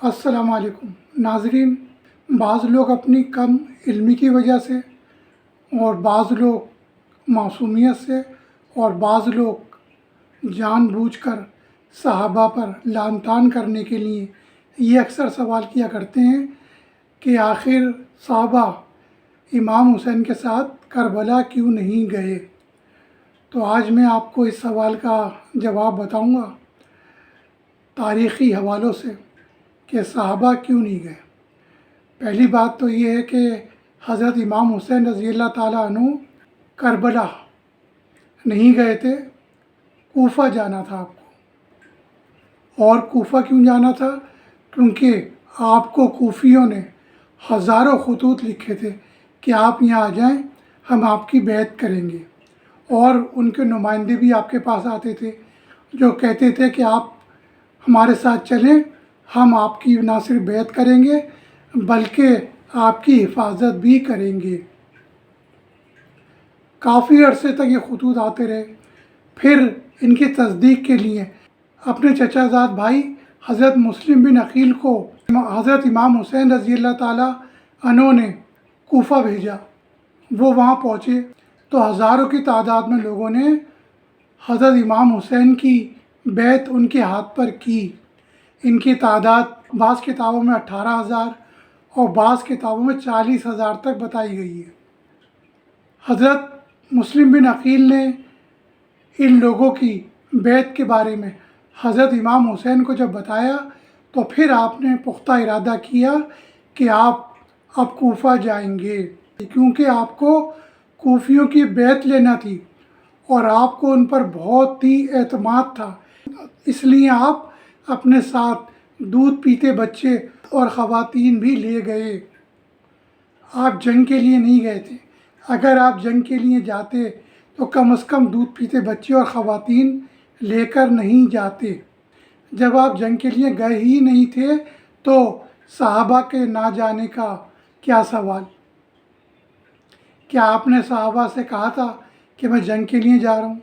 السلام علیکم ناظرین، بعض لوگ اپنی کم علمی کی وجہ سے اور بعض لوگ معصومیت سے اور بعض لوگ جان بوجھ کر صحابہ پر لعن طعن کرنے کے لیے یہ اکثر سوال کیا کرتے ہیں کہ آخر صحابہ امام حسین کے ساتھ کربلا کیوں نہیں گئے۔ تو آج میں آپ کو اس سوال کا جواب بتاؤں گا تاریخی حوالوں سے کہ صحابہ کیوں نہیں گئے۔ پہلی بات تو یہ ہے کہ حضرت امام حسین رضی اللہ تعالیٰ عنہ کربلا نہیں گئے تھے، کوفہ جانا تھا آپ کو۔ اور کوفہ کیوں جانا تھا؟ کیونکہ آپ کو کوفیوں نے ہزاروں خطوط لکھے تھے کہ آپ یہاں آ جائیں، ہم آپ کی بیعت کریں گے۔ اور ان کے نمائندے بھی آپ کے پاس آتے تھے جو کہتے تھے کہ آپ ہمارے ساتھ چلیں، ہم آپ کی نہ صرف بیعت کریں گے بلکہ آپ کی حفاظت بھی کریں گے۔ کافی عرصے تک یہ خطوط آتے رہے۔ پھر ان کی تصدیق کے لیے اپنے چچا زاد بھائی حضرت مسلم بن عقیل کو حضرت امام حسین رضی اللہ تعالیٰ عنہ نے کوفہ بھیجا۔ وہ وہاں پہنچے تو ہزاروں کی تعداد میں لوگوں نے حضرت امام حسین کی بیعت ان کے ہاتھ پر کی۔ ان کی تعداد بعض کتابوں میں 18,000 اور بعض کتابوں میں 40,000 تک بتائی گئی ہے۔ حضرت مسلم بن عقیل نے ان لوگوں کی بیعت کے بارے میں حضرت امام حسین کو جب بتایا تو پھر آپ نے پختہ ارادہ کیا کہ آپ اب کوفہ جائیں گے، کیونکہ آپ کو کوفیوں کی بیعت لینا تھی اور آپ کو ان پر بہت ہی اعتماد تھا۔ اس لیے آپ اپنے ساتھ دودھ پیتے بچے اور خواتین بھی لے گئے۔ آپ جنگ کے لیے نہیں گئے تھے۔ اگر آپ جنگ کے لیے جاتے تو کم از کم دودھ پیتے بچے اور خواتین لے کر نہیں جاتے۔ جب آپ جنگ کے لیے گئے ہی نہیں تھے تو صحابہ کے نہ جانے کا کیا سوال؟ کیا آپ نے صحابہ سے کہا تھا کہ میں جنگ کے لیے جا رہا ہوں؟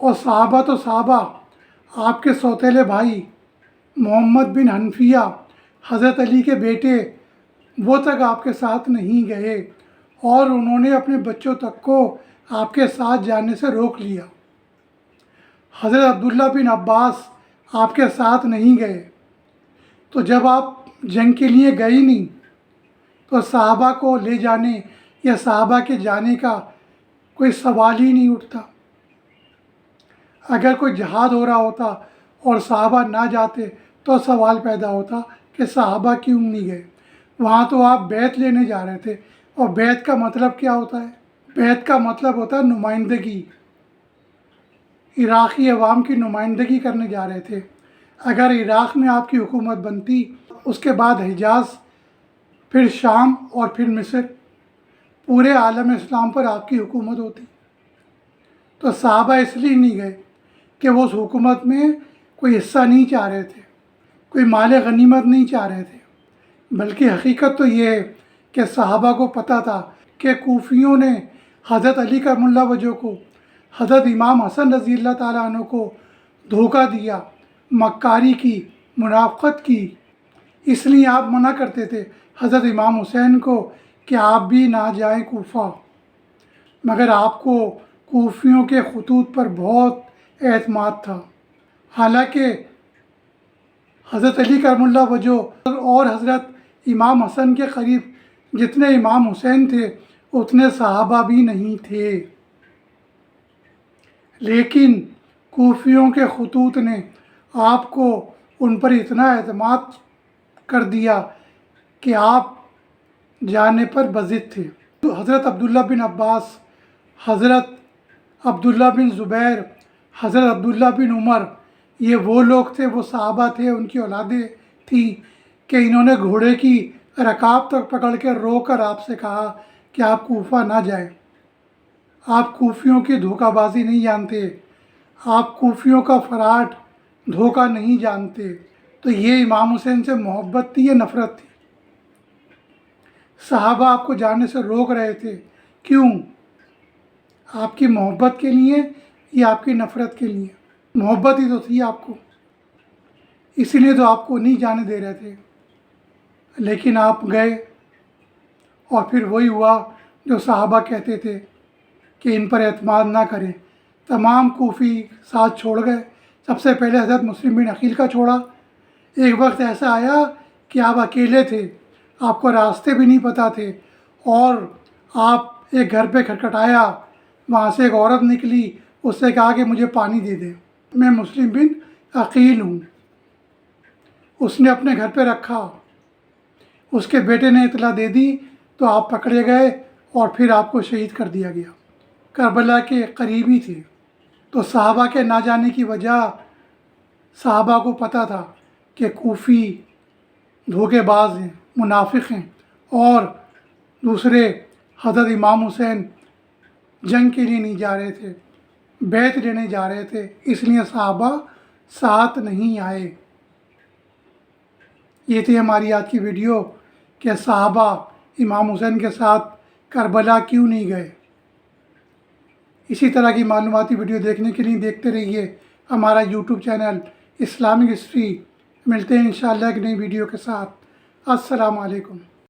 اور صحابہ تو صحابہ، آپ کے سوتیلے بھائی محمد بن حنفیہ حضرت علی کے بیٹے، وہ تک آپ کے ساتھ نہیں گئے اور انہوں نے اپنے بچوں تک کو آپ کے ساتھ جانے سے روک لیا۔ حضرت عبداللہ بن عباس آپ کے ساتھ نہیں گئے۔ تو جب آپ جنگ کے لیے گئے ہی نہیں تو صحابہ کو لے جانے یا صحابہ کے جانے کا کوئی سوال ہی نہیں اٹھتا۔ اگر کوئی جہاد ہو رہا ہوتا اور صحابہ نہ جاتے تو سوال پیدا ہوتا کہ صحابہ کیوں نہیں گئے۔ وہاں تو آپ بیعت لینے جا رہے تھے، اور بیعت کا مطلب کیا ہوتا ہے؟ بیعت کا مطلب ہوتا ہے نمائندگی۔ عراقی عوام کی نمائندگی کرنے جا رہے تھے۔ اگر عراق میں آپ کی حکومت بنتی، اس کے بعد حجاز، پھر شام اور پھر مصر، پورے عالم اسلام پر آپ کی حکومت ہوتی۔ تو صحابہ اس لیے نہیں گئے کہ وہ اس حکومت میں کوئی حصہ نہیں چاہ رہے تھے، کوئی مال غنیمت نہیں چاہ رہے تھے، بلکہ حقیقت تو یہ ہے کہ صحابہ کو پتہ تھا کہ کوفیوں نے حضرت علی کرم اللہ وجہہ کو، حضرت امام حسن رضی اللہ تعالیٰ عنہ کو دھوکہ دیا، مکاری کی، منافقت کی۔ اس لیے آپ منع کرتے تھے حضرت امام حسین کو کہ آپ بھی نہ جائیں کوفہ، مگر آپ کو کوفیوں کے خطوط پر بہت اعتماد تھا۔ حالانکہ حضرت علی کرم اللہ وجہہ اور حضرت امام حسن کے قریب جتنے امام حسین تھے اتنے صحابہ بھی نہیں تھے، لیکن کوفیوں کے خطوط نے آپ کو ان پر اتنا اعتماد کر دیا کہ آپ جانے پر بضد تھے۔ تو حضرت عبداللہ بن عباس، حضرت عبداللہ بن زبیر، حضرت عبداللہ بن عمر، یہ وہ لوگ تھے، وہ صحابہ تھے، ان کی اولادیں تھیں کہ انہوں نے گھوڑے کی رکاب تک پکڑ کے رو کر آپ سے کہا کہ آپ کوفہ نہ جائیں۔ آپ کوفیوں کی دھوکہ بازی نہیں جانتے، آپ کوفیوں کا فراڈ دھوکہ نہیں جانتے۔ تو یہ امام حسین سے محبت تھی یا نفرت تھی؟ صحابہ آپ کو جانے سے روک رہے تھے، کیوں؟ آپ کی محبت کے لیے یا آپ کی نفرت کے لیے؟ محبت ہی تو تھی آپ کو۔ اسی لیے تو آپ کو نہیں جانے دے رہے تھے، لیکن آپ گئے، اور پھر وہی ہوا جو صحابہ کہتے تھے کہ ان پر اعتماد نہ کریں۔ تمام کوفی ساتھ چھوڑ گئے، سب سے پہلے حضرت مسلم بن عقیل کا چھوڑا۔ ایک وقت ایسا آیا کہ آپ اکیلے تھے، آپ کو راستے بھی نہیں پتہ تھے، اور آپ ایک گھر پہ کھٹکھٹایا، وہاں سے ایک عورت نکلی، اس سے کہا کہ مجھے پانی دے دے، میں مسلم بن عقیل ہوں۔ اس نے اپنے گھر پہ رکھا، اس کے بیٹے نے اطلاع دے دی تو آپ پکڑے گئے اور پھر آپ کو شہید کر دیا گیا۔ کربلا کے قریبی تھے، تو صحابہ کے نہ جانے کی وجہ، صحابہ کو پتہ تھا کہ کوفی دھوکے باز ہیں، منافق ہیں، اور دوسرے حضرت امام حسین جنگ کے لیے نہیں جا رہے تھے، بیعت لینے جا رہے تھے، اس لیے صحابہ ساتھ نہیں آئے۔ یہ تھی ہماری آج کی ویڈیو کہ صحابہ امام حسین کے ساتھ کربلا کیوں نہیں گئے۔ اسی طرح کی معلوماتی ویڈیو دیکھنے کے لیے دیکھتے رہیے ہمارا یوٹیوب چینل اسلامک ہسٹری۔ ملتے ہیں انشاءاللہ ایک نئی ویڈیو کے ساتھ۔ السلام علیکم۔